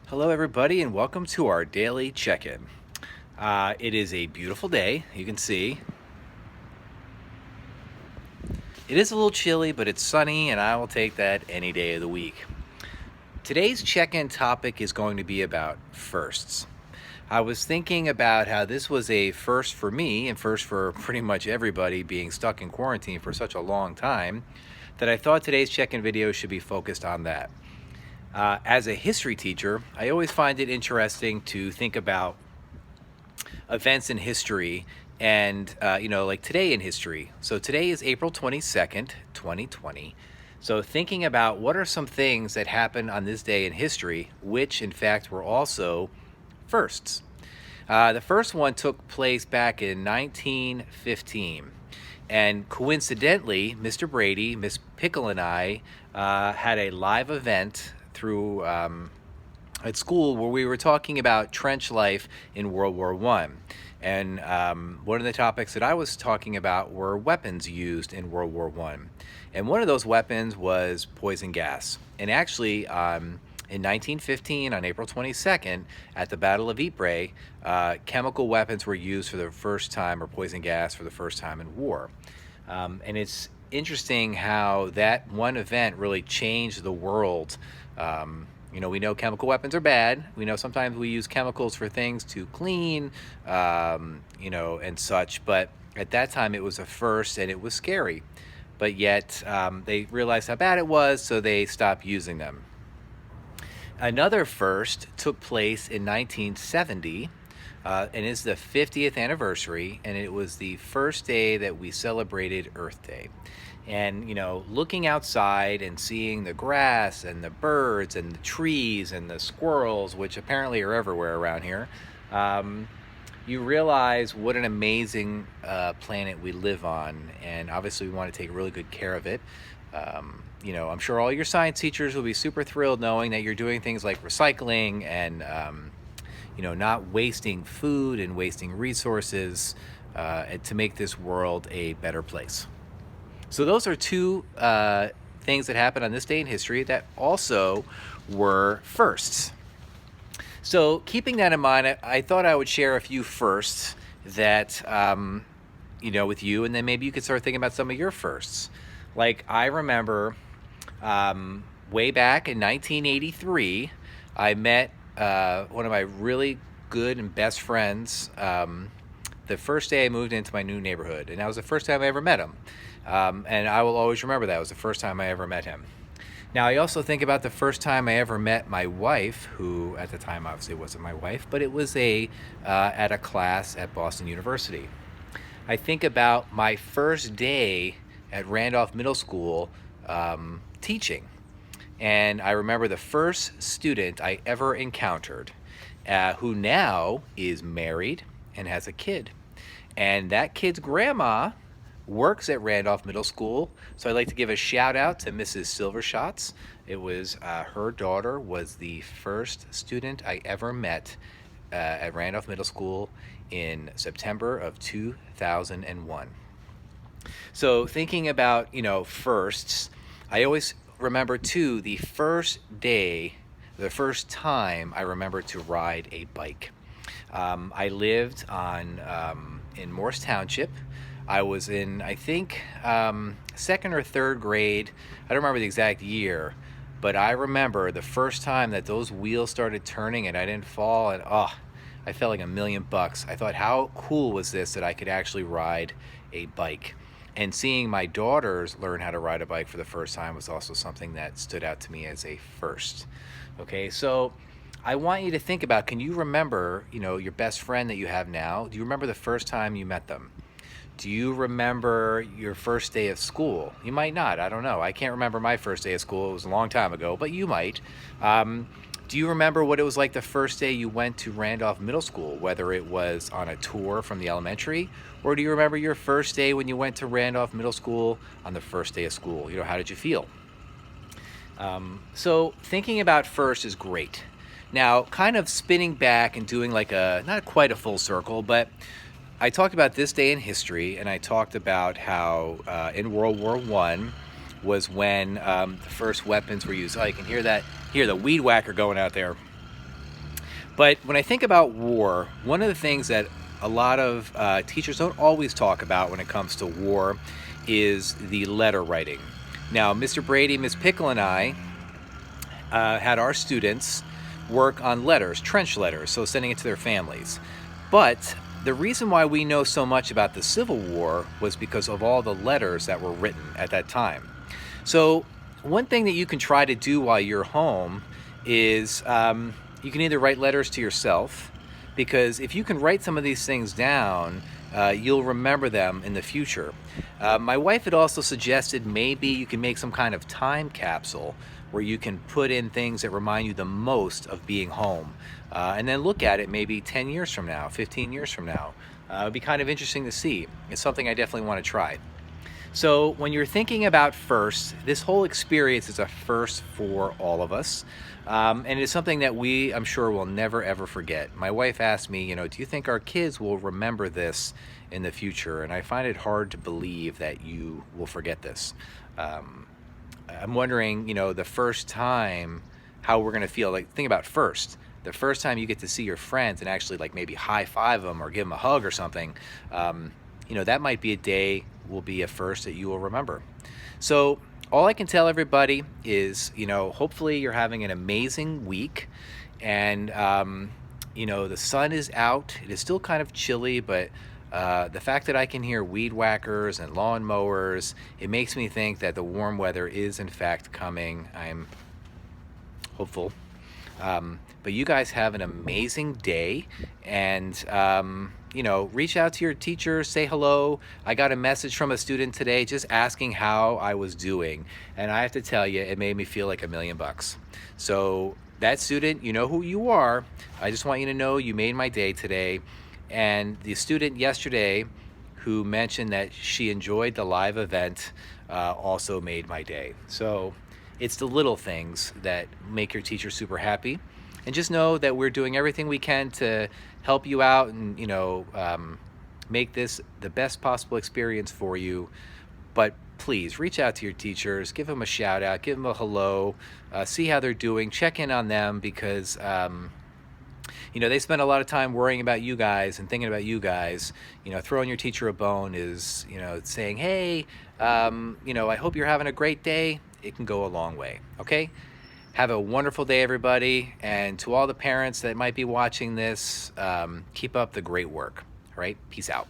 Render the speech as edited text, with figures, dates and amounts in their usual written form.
Hello, everybody, and welcome to our daily check-in. It is a beautiful day. You can see it is a little chilly, but it's sunny, and I will take that any day of the week. Today's check-in topic is going to be about firsts. I was thinking about how this was a first for me and first for pretty much everybody being stuck in quarantine for such a long time that I thought today's check-in video should be focused on that. As a history teacher, I always find it interesting to think about events in history and, like today in history. So today is April 22nd, 2020. So thinking about what are some things that happened on this day in history, which in fact were also firsts. The first one took place back in 1915. And coincidentally, Mr. Brady, Miss Pickle, and I had a live event through at school where we were talking about trench life in World War One. And one of the topics that I was talking about were weapons used in World War One. And one of those weapons was poison gas. And actually, in 1915, on April 22nd, at the Battle of Ypres, chemical weapons were used for the first time, or poison gas for the first time in war. And it's interesting how that one event really changed the world. We know chemical weapons are bad. We know sometimes we use chemicals for things to clean, and such. But at that time, it was a first, and it was scary. But yet, they realized how bad it was, so they stopped using them. Another first took place in 1970, and is the 50th anniversary, and it was the first day that we celebrated Earth Day. And, looking outside and seeing the grass and the birds and the trees and the squirrels, which apparently are everywhere around here, you realize what an amazing planet we live on. And obviously we want to take really good care of it. I'm sure all your science teachers will be super thrilled knowing that you're doing things like recycling and, not wasting food and wasting resources to make this world a better place. So those are two things that happened on this day in history that also were firsts. So keeping that in mind, I thought I would share a few firsts that, with you, and then maybe you could start thinking about some of your firsts. Like I remember way back in 1983, I met one of my really good and best friends the first day I moved into my new neighborhood. And that was the first time I ever met him. And I will always remember that. It was the first time I ever met him. Now, I also think about the first time I ever met my wife, who at the time obviously wasn't my wife, but it was at a class at Boston University. I think about my first day at Randolph Middle School teaching. And I remember the first student I ever encountered who now is married and has a kid. And that kid's grandma works at Randolph Middle School. So I'd like to give a shout out to Mrs. Silvershots. It was her daughter was the first student I ever met at Randolph Middle School in September of 2001. So thinking about, firsts, I always remember too the first time I remember to ride a bike. I lived in Morse Township. I was in, I think, second or third grade. I don't remember the exact year, but I remember the first time that those wheels started turning and I didn't fall, and I felt like $1,000,000. I thought, how cool was this that I could actually ride a bike? And seeing my daughters learn how to ride a bike for the first time was also something that stood out to me as a first. Okay, so I want you to think about, can you remember, your best friend that you have now? Do you remember the first time you met them? Do you remember your first day of school? You might not. I don't know. I can't remember my first day of school. It was a long time ago, but you might. Do you remember what it was like the first day you went to Randolph Middle School, whether it was on a tour from the elementary, or do you remember your first day when you went to Randolph Middle School on the first day of school? How did you feel? So thinking about first is great. Now, kind of spinning back and doing like not quite a full circle, but I talked about this day in history, and I talked about how in World War I was when the first weapons were used. Oh, you can hear the weed whacker going out there. But when I think about war, one of the things that a lot of teachers don't always talk about when it comes to war is the letter writing. Now, Mr. Brady, Ms. Pickle, and I had our students work on letters, trench letters, so sending it to their families. But the reason why we know so much about the Civil War was because of all the letters that were written at that time. So one thing that you can try to do while you're home is you can either write letters to yourself, because if you can write some of these things down, you'll remember them in the future. My wife had also suggested maybe you can make some kind of time capsule where you can put in things that remind you the most of being home, and then look at it maybe 10 years from now, 15 years from now. It would be kind of interesting to see. It's something I definitely want to try. So when you're thinking about first, this whole experience is a first for all of us. And it's something that I'm sure, will never ever forget. My wife asked me, do you think our kids will remember this in the future? And I find it hard to believe that you will forget this. I'm wondering, the first time, how we're going to feel. Like, think about first. The first time you get to see your friends and actually, like, maybe high five them or give them a hug or something, that might be a day, will be a first that you will remember. So all I can tell everybody is, hopefully you're having an amazing week, and the sun is out. It is still kind of chilly, but the fact that I can hear weed whackers and lawn mowers, it makes me think that the warm weather is in fact coming. I'm hopeful. But you guys have an amazing day, and reach out to your teacher, say hello. I got a message from a student today just asking how I was doing, and I have to tell you, it made me feel like $1,000,000. So that student, you know who you are. I just want you to know you made my day today. And the student yesterday who mentioned that she enjoyed the live event also made my day. So it's the little things that make your teacher super happy. And just know that we're doing everything we can to help you out and, make this the best possible experience for you. But please reach out to your teachers, give them a shout out, give them a hello, see how they're doing, check in on them, because they spend a lot of time worrying about you guys and thinking about you guys. Throwing your teacher a bone is, saying, hey, I hope you're having a great day. It can go a long way. Okay? Have a wonderful day, everybody. And to all the parents that might be watching this, keep up the great work. All right? Peace out.